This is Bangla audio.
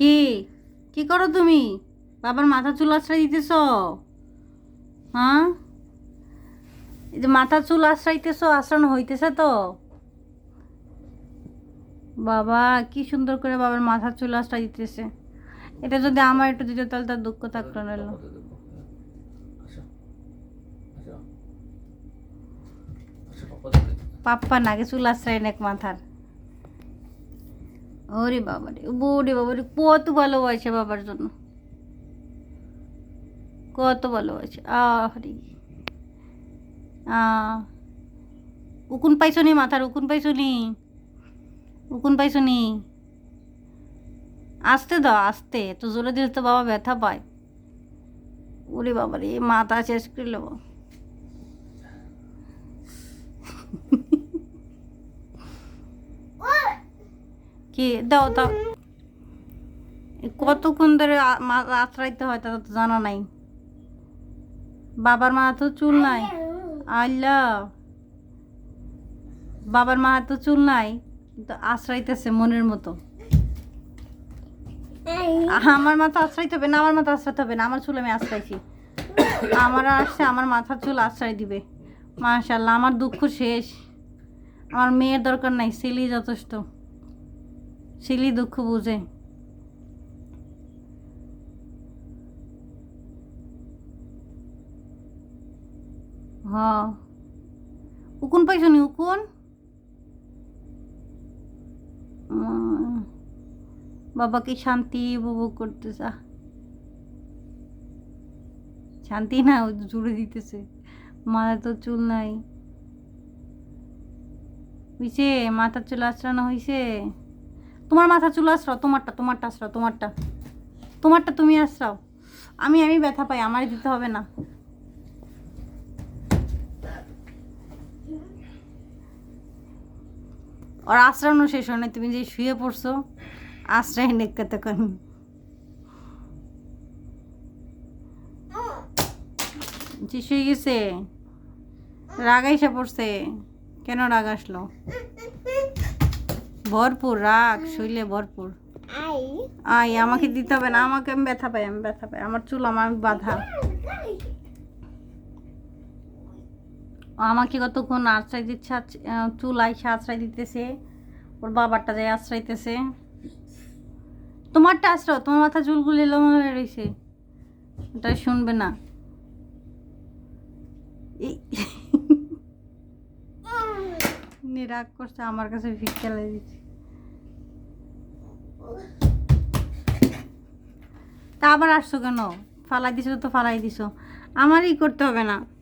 কি কি করো তুমি? বাবার মাথা চুল আশ্রয় দিতেছ? হ্যাঁ, এই যে মাথা চুল আশ্রাইতেছ, আশ্রানো হইতেছে তো? বাবা কি সুন্দর করে বাবার মাথার চুল আশ্রয় দিতেছে। এটা যদি আমার একটু দিত তাহলে তার দুঃখ থাকতো না। পাপ্পা নাকি চুল আশ্রয় নেক মাথার। ওরে বাবারে, ওরে বাবারে, কত ভালোবাসে বাবার জন্য, কত ভালোবাসে। আরে উকুন পাইছো নি? মাথার উকুন পাইছো নি? উকুন পাইছো নি? আসতে দাও, আসতে, তো জোরে দিলে তো বাবা ব্যথা পায়। ওরে বাবারে, মাথা শেষ করলো। কি দাও দাও, কতক্ষণ ধরে আশ্রাইতে হয় তা তো জানা নাই। বাবার মা তো চুল নাই। আল্লাহ, বাবার মা তো চুল নাই, কিন্তু আশ্রাইতেছে মনের মতো। আমার মাথা আশ্রাইতে হবে না, আমার মাথা আশ্রাইতে হবে না, আমার চুল আমি আশ্রাইছি। আমার আসছে, আমার মাথার চুল আশ্রয় দিবে। মাশাল্লাহ, আমার দুঃখ শেষ। আমার মেয়ের দরকার নাই, সিলি যথেষ্ট। সিলি দুঃখ বুঝে। হ্যাঁ, উকুন পাইছো নি? উকুন বাবা কি শান্তি উপভোগ করতেছে। শান্তি না, ওই জুড়ে দিতেছে। মাথা তো চুল নাই, হইছে? মাথার চুল আশ্রানো হইছে? তোমার মাথা চুল আশ্রাও, তোমারটা, তোমারটা আশ্রাও, তোমারটা, তোমারটা তুমি আশ্রাও। আমি ব্যথা পাই, আমারই দিতে হবে না। ওর আশ্রানো শেষ হয় না, তুমি যে শুয়ে পড়ছো, আশ্রয় নেক কতক্ষণ। যে শুয়ে গেছে, রাগ এসে পড়ছে। কেন রাগ আসলো? ভরপুর রাগ, শুইলে ভরপুর। আমাকে দিতে হবে না, আমাকে, আমি ব্যথা পাই, আমি ব্যথা পাই, আমার চুল আমার বাঁধা। আমাকে কতক্ষণ আশ্রয় দিচ্ছে, চুল আইসা আশ্রয় দিতেছে, ওর বাবারটা যায় আশ্রাইতেছে। তোমারটা আশ্রয়, তোমার মাথা চুলগুলো এলোমো হয়ে রয়েছে, ওটা শুনবে না। রাগ করছে, আমার কাছে ভিক্ষা লেগে দিচ্ছে। তা আবার আসছো কেন? ফালাই দিছো তো ফালাই দিছো, আমারই করতে হবে না।